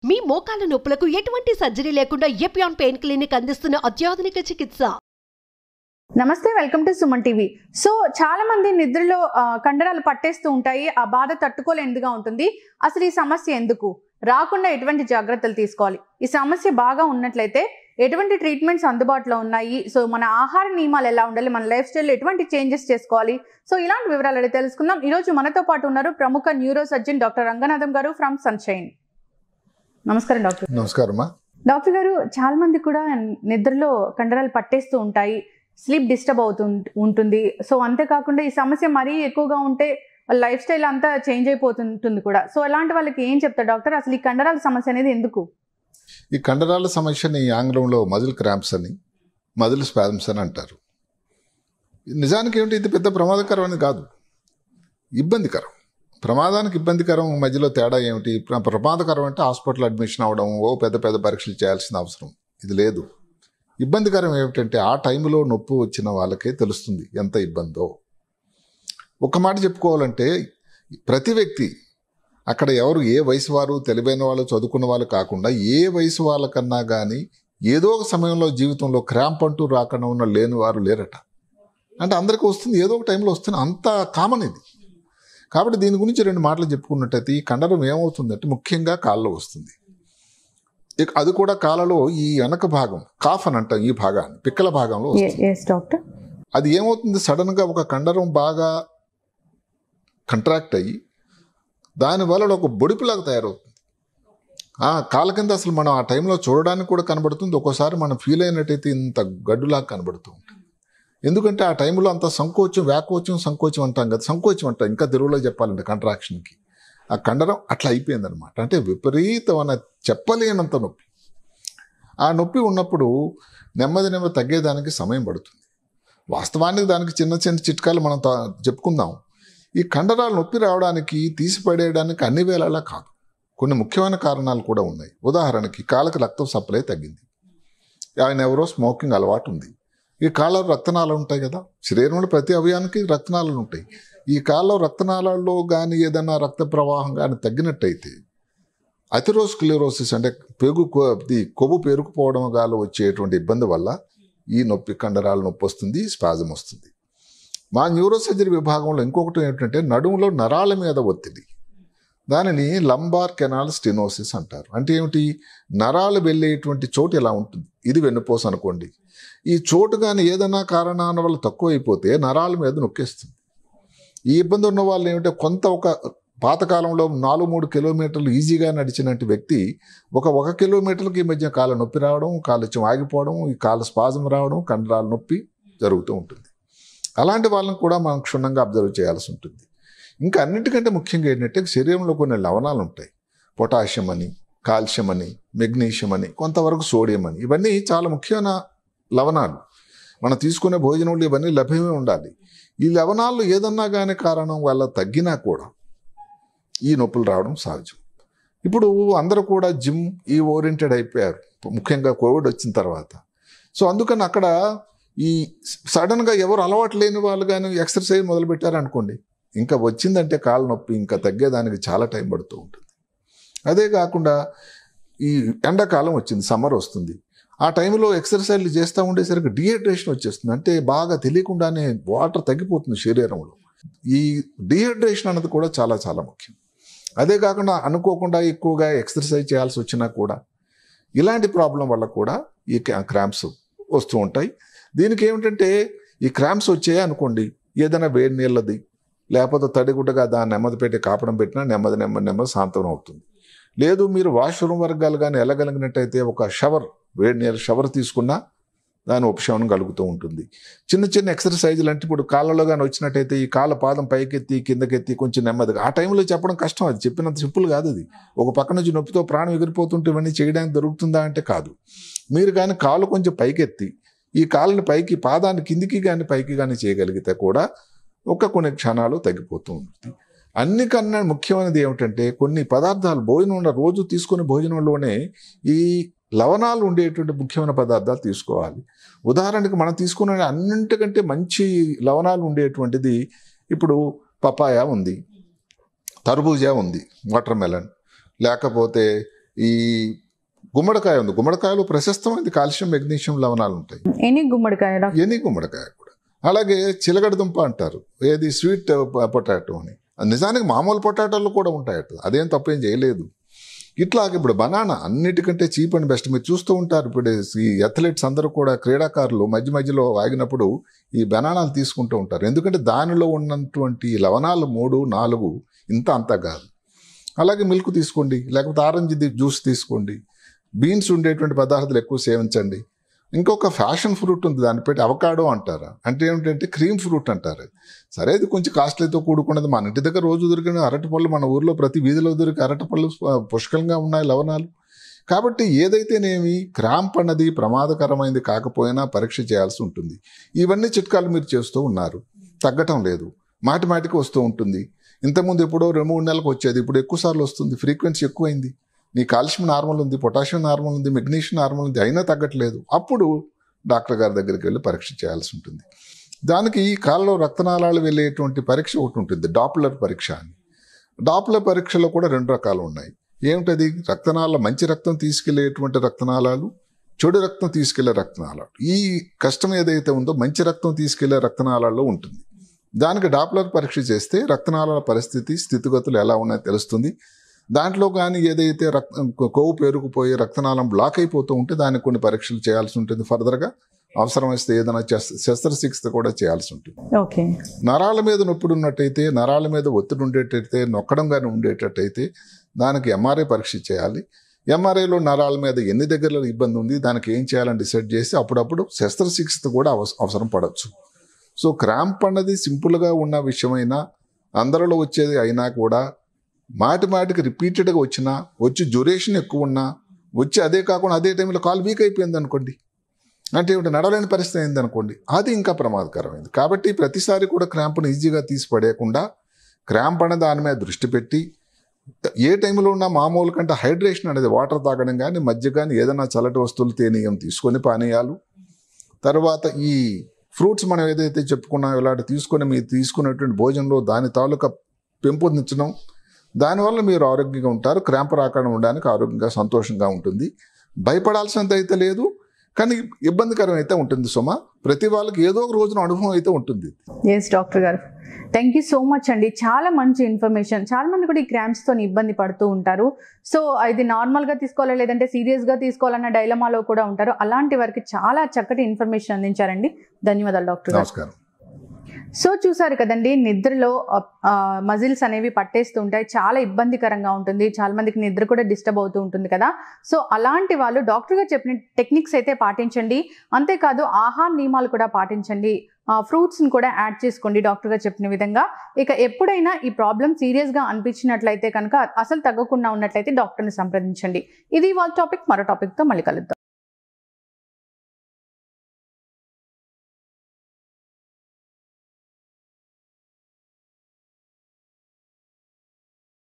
మీ మోకాల నొప్పులకు ఎటువంటి సర్జరీ లేకుండా ఎపియాన్ పెయిన్ క్లినిక్ అందిస్తున్న అత్యాధునిక చికిత్స. నమస్తే, welcome to Suman TV. So చాలా మంది నిద్రలో కండరాలు పట్టేస్తూ ఉంటాయి. ఆ బాధ తట్టుకోలేనిదిగా ఉంటుంది. అసలు ఈ సమస్య ఎందుకు రాకుండా ఎటువంటి జాగ్రత్తలు తీసుకోవాలి? ఈ సమస్య బాగా ఉన్నట్లయితే ఎటువంటి ట్రీట్మెంట్స్ అందుబాటులో ఉన్నాయి? సో మన ఆహార నియమాలు ఎలా ఉండాలి? మన లైఫ్ స్టైల్లో ఎటువంటి చేంజెస్ చేసుకోవాలి? సో ఇలాంటి వివరాలు అడిగి తెలుసుకుందాం. ఈరోజు మనతో పాటు ఉన్నారు ప్రముఖ న్యూరో సర్జన్ డాక్టర్ రంగనాథం గారు ఫ్రమ్ సన్షైన్. నమస్కారం డాక్టర్. నమస్కారం. డాక్టర్ గారు, చాలా మంది కూడా నిద్రలో కండరాలు పట్టేస్తూ ఉంటాయి, స్లీప్ డిస్టర్బ్ ఉంటుంది. సో అంతేకాకుండా ఈ సమస్య మరీ ఎక్కువగా ఉంటే వాళ్ళ లైఫ్ స్టైల్ అంతా చేంజ్ అయిపోతుంటుంది కూడా. సో అలాంటి వాళ్ళకి ఏం చెప్తారు డాక్టర్? అసలు ఈ కండరాల సమస్య అనేది ఎందుకు? ఈ కండరాల సమస్యని ఆంగ్లంలో మజిల్ క్రాంప్స్ అని, మజిల్ స్పాజమ్స్ అని అంటారు. నిజానికి ఏమిటి, ఇది పెద్ద ప్రమాదకరం అని కాదు, ఇబ్బందికరం. ప్రమాదానికి ఇబ్బందికరం మధ్యలో తేడా ఏమిటి? ప్రమాదకరం అంటే హాస్పిటల్ అడ్మిషన్ అవ్వడం, పెద్ద పెద్ద పరీక్షలు చేయాల్సిన అవసరం ఇది లేదు. ఇబ్బందికరం ఏమిటంటే ఆ టైంలో నొప్పి వచ్చిన వాళ్ళకే తెలుస్తుంది ఎంత ఇబ్బందో. ఒక మాట చెప్పుకోవాలంటే, ప్రతి వ్యక్తి అక్కడ ఎవరు ఏ వయసు వారు, తెలివైన వాళ్ళు, చదువుకున్న వాళ్ళు కాకుండా ఏ వయసు వాళ్ళకన్నా కానీ ఏదో ఒక సమయంలో జీవితంలో క్రాంప్ అంటూ రాకుండా ఉన్న లేని వారు లేరట. అంటే అందరికీ వస్తుంది, ఏదో ఒక టైంలో వస్తుంది, అంత కామన్ ఇది. కాబట్టి దీని గురించి రెండు మాటలు చెప్పుకున్నట్టయితే, ఈ కండరం ఏమవుతుందంటే ముఖ్యంగా కాళ్ళలో వస్తుంది. అది కూడా కాళ్ళలో ఈ వెనక భాగం, కాఫ్ అని అంటాం, ఈ భాగాన్ని పిక్కల భాగంలో వస్తుంది. అది ఏమవుతుంది, సడన్గా ఒక కండరం బాగా కంట్రాక్ట్ అయ్యి దానివల్ల ఒక బొడిపులాగా తయారవుతుంది. కాళ్ళ కింద అసలు మనం ఆ టైంలో చూడడానికి కూడా కనబడుతుంది. ఒక్కోసారి మనం ఫీల్ అయినట్టయితే ఇంత గడ్డులాగా కనబడుతూ ఉంటుంది. ఎందుకంటే ఆ టైంలో అంత సంకోచం, సంకోచం అంటాం కదా, సంకోచం అంటాం ఇంకా తెలుగులో చెప్పాలంటే కంట్రాక్షన్కి. ఆ కండరం అట్లా అయిపోయిందనమాట. అంటే విపరీతమైన చెప్పలేనంత నొప్పి. ఆ నొప్పి ఉన్నప్పుడు నెమ్మది తగ్గేదానికి సమయం పడుతుంది. వాస్తవానికి దానికి చిన్న చిట్కాలు మనం చెప్పుకుందాం. ఈ కండరాలు నొప్పి రావడానికి, తీసిపడేయడానికి అన్ని వేళలా కాదు, కొన్ని ముఖ్యమైన కారణాలు కూడా ఉన్నాయి. ఉదాహరణకి కాళ్ళకి రక్తం సప్లై తగ్గింది. ఆయన ఎవరో స్మోకింగ్ అలవాటు ఉంది. ఈ కాళ్ళలో రక్తనాళాలు ఉంటాయి కదా, శరీరంలో ప్రతి అవయానికి రక్తనాళాలు ఉంటాయి. ఈ కాళ్ళలో రక్తనాళాల్లో కానీ ఏదైనా రక్త ప్రవాహం కానీ తగ్గినట్టయితే అథెరోస్క్లెరోసిస్ అంటే కొవ్వు పేరుకుపోవడం గాలో వచ్చేటువంటి ఇబ్బంది వల్ల ఈ నొప్పి, కండరాల నొప్పి వస్తుంది, స్పాజం వస్తుంది. మా న్యూరో సర్జరీ విభాగంలో ఇంకొకటి ఏంటంటే నడుములో నరాల మీద ఒత్తిడి, దానిని లంబార్ కెనాల్ స్టెనోసిస్ అంటారు. అంటే ఏమిటి, నరాలు వెళ్ళేటువంటి చోటు ఎలా ఉంటుంది, ఇది వెన్నుపూస అనుకోండి. ఈ చోటు కానీ ఏదైనా కారణాల వల్ల తక్కువైపోతే నరాల మీద నొక్కేస్తుంది. ఈ ఇబ్బంది ఉన్న వాళ్ళు ఏమిటంటే, ఒక పాతకాలంలో 4-3 కిలోమీటర్లు ఈజీగా నడిచినట్టు వ్యక్తి 1 కిలోమీటర్కి ఈ మధ్య కాళ్ళ నొప్పి రావడం, కాళ్ళు ఆగిపోవడం, ఈ కాళ్ళ స్పాజం రావడం, కండరాల నొప్పి జరుగుతూ ఉంటుంది. అలాంటి వాళ్ళని కూడా మనం క్షుణ్ణంగా అబ్జర్వ్ చేయాల్సి ఉంటుంది. ఇంకా అన్నిటికంటే ముఖ్యంగా ఏంటంటే, శరీరంలో కొన్ని లవణాలు ఉంటాయి. పొటాషియం అని, కాల్షియం అని, మెగ్నీషియం అని, కొంతవరకు సోడియం అని. ఇవన్నీ చాలా ముఖ్యమైన లవణాలు. మనం తీసుకునే భోజనంలో ఇవన్నీ లభ్యమే ఉండాలి. ఈ లవణాలు ఏదన్నా కానీ కారణం వల్ల తగ్గినా కూడా ఈ నొప్పులు రావడం సహజం. ఇప్పుడు అందరూ కూడా జిమ్ ఓరియంటెడ్ అయిపోయారు, ముఖ్యంగా కోవిడ్ వచ్చిన తర్వాత. సో అందుకని అక్కడ ఈ సడన్గా ఎవరు అలవాటు లేని వాళ్ళు కానీ ఎక్సర్సైజ్ మొదలుపెట్టారు అనుకోండి, ఇంకా వచ్చిందంటే కాళ్ళ నొప్పి ఇంకా తగ్గేదానికి చాలా టైం పడుతూ ఉంటుంది. అదే కాకుండా ఈ ఎండాకాలం వచ్చింది, సమ్మర్ వస్తుంది. ఆ టైంలో ఎక్సర్సైజ్లు చేస్తూ ఉండేసరికి డిహైడ్రేషన్ వచ్చేస్తుంది. అంటే బాగా తెలియకుండానే వాటర్ తగ్గిపోతుంది శరీరంలో. ఈ డిహైడ్రేషన్ అన్నది కూడా చాలా చాలా ముఖ్యం. అదే కాకుండా అనుకోకుండా ఎక్కువగా ఎక్సర్సైజ్ చేయాల్సి వచ్చినా కూడా ఇలాంటి ప్రాబ్లం వల్ల కూడా ఈ క్రాంప్స్ వస్తూ ఉంటాయి. దీనికి ఏమిటంటే, ఈ క్రాంప్స్ వచ్చాయి అనుకోండి, ఏదైనా వేడి నీళ్ళది లేకపోతే తడిగుడ్డగా దాన్ని నెమ్మది పెట్టి కాపడం పెట్టినా నెమ్మది శాంతం అవుతుంది. లేదు మీరు వాష్రూమ్ వర్గాలు కానీ వెళ్ళగలిగినట్టయితే ఒక వేడి నీళ్ళ షవర్ తీసుకున్నా దాని ఉపశమనం కలుగుతూ ఉంటుంది. చిన్న ఎక్సర్సైజులు అంటే ఇప్పుడు కాళ్ళలో కానీ వచ్చినట్టయితే ఈ కాళ్ళ పాదం పైకెత్తి కిందకెత్తి కొంచెం నెమ్మదిగా, ఆ టైంలో చెప్పడం కష్టం, అది చెప్పినంత సింపుల్ కాదు. అది ఒక పక్క నుంచి నొప్పితో ప్రాణం ఎగిరిపోతుంటే ఇవన్నీ చేయడానికి దొరుకుతుందా అంటే కాదు. మీరు కానీ కాళ్ళు కొంచెం పైకెత్తి ఈ కాళ్ళని పైకి, పాదాన్ని కిందికి కానీ పైకి కానీ చేయగలిగితే కూడా కొన్ని క్షణాలు తగ్గిపోతూ ఉంటుంది. అన్నికన్నా ముఖ్యమైనది ఏమిటంటే, కొన్ని పదార్థాలు రోజు తీసుకునే భోజనంలోనే ఈ లవణాలు ఉండేటువంటి ముఖ్యమైన పదార్థాలు తీసుకోవాలి. ఉదాహరణకి మనం తీసుకునే అన్నింటికంటే మంచి లవణాలు ఉండేటువంటిది ఇప్పుడు పపాయ ఉంది, తర్బూజా ఉంది, వాటర్ మెలన్, లేకపోతే ఈ గుమ్మడికాయ ఉంది, గుమ్మడికాయలో ప్రశస్తమైనది కాల్షియం మెగ్నీషియం లవణాలు ఉంటాయి. ఎనీ గుమ్మడికాయ కూడా. అలాగే చిలగడ దుంప అంటారు, ఏది స్వీట్ పొటాటో అని. నిజానికి మామూలు పొటాటోలు కూడా ఉంటాయట, అదేం తప్పేం చేయలేదు. ఇట్లాగ ఇప్పుడు బనానా అన్నిటికంటే చీప్ అండ్ బెస్ట్. మీరు చూస్తూ ఉంటారు ఇప్పుడు ఈ అథ్లెట్స్ అందరూ కూడా, క్రీడాకారులు మధ్యలో ఆగినప్పుడు ఈ బనానాలు తీసుకుంటూ ఉంటారు. ఎందుకంటే దానిలో ఉన్నటువంటి లవణాలు 3, 4 ఇంత అంతా కాదు. అలాగే మిల్క్ తీసుకోండి, లేకపోతే ఆరెంజ్ జ్యూస్ తీసుకోండి, బీన్స్ ఉండేటువంటి పదార్థాలు ఎక్కువ సేవించండి. ఇంకొక ఫ్యాషన్ ఫ్రూట్ ఉంది, దాన్ని పెట్టి అవకాడో అంటారు. అంటే ఏమిటంటే క్రీమ్ ఫ్రూట్ అంటారు. సరే, ఇది కొంచెం కాస్ట్లీతో కూడుకున్నది. మన ఇంటి దగ్గర రోజు దొరికిన అరటిపళ్ళు, మన ఊర్లో ప్రతి వీధిలో దొరికే అరటిపళ్ళు పుష్కలంగా ఉన్నాయి లవణాలు. కాబట్టి ఏదైతేనేమి క్రాంప్ అన్నది ప్రమాదకరమైనది కాకపోయినా పరీక్ష చేయాల్సి ఉంటుంది. ఇవన్నీ చిట్కాలు మీరు చేస్తూ ఉన్నారు, తగ్గటం లేదు, మాటిమాటికి వస్తూ ఉంటుంది. ఇంతకుముందు ఎప్పుడో 2-3 నెలలకు వచ్చేది, ఇప్పుడు ఎక్కువ సార్లు వస్తుంది, ఫ్రీక్వెన్సీ ఎక్కువైంది. నీ కాల్షియం నార్మల్ ఉంది, పొటాషియం నార్మల్ ఉంది, మెగ్నీషియం నార్మల్ ఉంది, అయినా తగ్గట్లేదు. అప్పుడు డాక్టర్ గారి దగ్గరికి వెళ్ళి పరీక్ష చేయాల్సి ఉంటుంది. దానికి ఈ కాళ్ళలో రక్తనాళాలు వెళ్ళేటువంటి పరీక్ష ఒకటి ఉంటుంది, డాప్లర్ పరీక్ష అని. డాప్లర్ పరీక్షలో కూడా 2 రకాలు ఉన్నాయి. ఏమిటది? రక్తనాళాలు, మంచి రక్తం తీసుకెళ్లేటువంటి రక్తనాళాలు, చెడు రక్తం తీసుకెళ్లే రక్తనాళాలు. ఈ కష్టం ఏదైతే ఉందో మంచి రక్తం తీసుకెళ్లే రక్తనాళాల్లో ఉంటుంది. దానికి డాప్లర్ పరీక్ష చేస్తే రక్తనాళాల పరిస్థితి, స్థితిగతులు ఎలా ఉన్నాయో తెలుస్తుంది. దాంట్లో కానీ ఏదైతే కొవ్వు పేరుకుపోయి రక్తనాళం బ్లాక్ అయిపోతూ ఉంటే దానికి కొన్ని పరీక్షలు చేయాల్సి ఉంటుంది. ఫర్దర్గా అవసరమైతే ఏదైనా శస్త్రచికిత్స కూడా చేయాల్సి ఉంటుంది. ఓకే. నరాల మీద నొప్పి ఉన్నట్టయితే, నరాల మీద ఒత్తిడి ఉండేటట్టయితే, నొక్కడం కానీ ఉండేటట్టయితే దానికి ఎంఆర్ఐ పరీక్ష చేయాలి. ఎంఆర్ఐలో నరాల మీద ఎన్ని దగ్గరలో ఇబ్బంది ఉంది, దానికి ఏం చేయాలని డిసైడ్ చేసి అప్పుడప్పుడు శస్త్రచికిత్స కూడా అవసరం పడవచ్చు. సో క్రాంప్ అన్నది సింపుల్గా ఉన్న విషయమైనా, అందరిలో వచ్చేది అయినా కూడా మాటికి రిపీటెడ్గా వచ్చి డ్యూరేషన్ ఎక్కువ ఉన్నా, వచ్చి అదే కాకుండా అదే టైంలో కాలు వీక్ అయిపోయింది అనుకోండి, అంటే ఏమిటి నడవలేని పరిస్థితి అయింది అనుకోండి, అది ఇంకా ప్రమాదకరమైంది. కాబట్టి ప్రతిసారి కూడా క్రాంప్ను ఈజీగా తీసి పడేయకుండా క్రాంప్ అనే దాని మీద దృష్టి పెట్టి, ఏ టైంలో ఉన్నా మామూలు కంటే హైడ్రేషన్ అనేది వాటర్ తాగడం కానీ, మజ్జిగ కానీ, ఏదైనా చల్లటి వస్తువులు తేనీయం తీసుకొని పానీయాలు, తర్వాత ఈ ఫ్రూట్స్ మనం ఏదైతే చెప్పుకున్నామో ఇలాంటి తీసుకొని మీరు తీసుకునేటువంటి భోజనంలో దాని తాలూకా పెంపొందించడం, దానివల్ల మీరు ఆరోగ్యంగా ఉంటారు. క్రాంప్ రాకుండా ఉండడానికి ఆరోగ్యంగా సంతోషంగా ఉంటుంది. భయపడాల్సినంత అయితే లేదు, కానీ ఇబ్బందికరం అయితే ఉంటుంది. సుమ, ప్రతి వాళ్ళకి ఏదో ఒక రోజున అనుభవం అయితే ఉంటుంది. ఎస్ డాక్టర్ గారు, థ్యాంక్ యూ సో మచ్ అండి. చాలా మంచి ఇన్ఫర్మేషన్. చాలా మంది కూడా ఈ క్రాంప్స్తో ఇబ్బంది పడుతూ ఉంటారు. సో ఇది నార్మల్గా తీసుకోవాలా లేదంటే సీరియస్గా తీసుకోవాలన్న డైలమాలో కూడా ఉంటారు. అలాంటి వారికి చాలా చక్కటి ఇన్ఫర్మేషన్ అందించారండి. ధన్యవాదాలు డాక్టర్ గారు. నమస్కారం. సో చూసారు కదండి, నిద్రలో మజిల్స్ అనేవి పట్టేస్తూ ఉంటాయి, చాలా ఇబ్బందికరంగా ఉంటుంది, చాలా మందికి నిద్ర కూడా డిస్టర్బ్ అవుతూ ఉంటుంది కదా. సో అలాంటి వాళ్ళు డాక్టర్ గారు చెప్పిన టెక్నిక్స్ అయితే పాటించండి. అంతేకాదు ఆహార నియమాలు కూడా పాటించండి. ఫ్రూట్స్ని కూడా యాడ్ చేసుకోండి డాక్టర్ గారు చెప్పిన విధంగా. ఇక ఎప్పుడైనా ఈ ప్రాబ్లం సీరియస్గా అనిపించినట్లయితే కనుక, అసలు తగ్గకుండా ఉన్నట్లయితే డాక్టర్ని సంప్రదించండి. ఇది వాళ్ళ టాపిక్. మరో టాపిక్తో మళ్ళీ కలుద్దాం.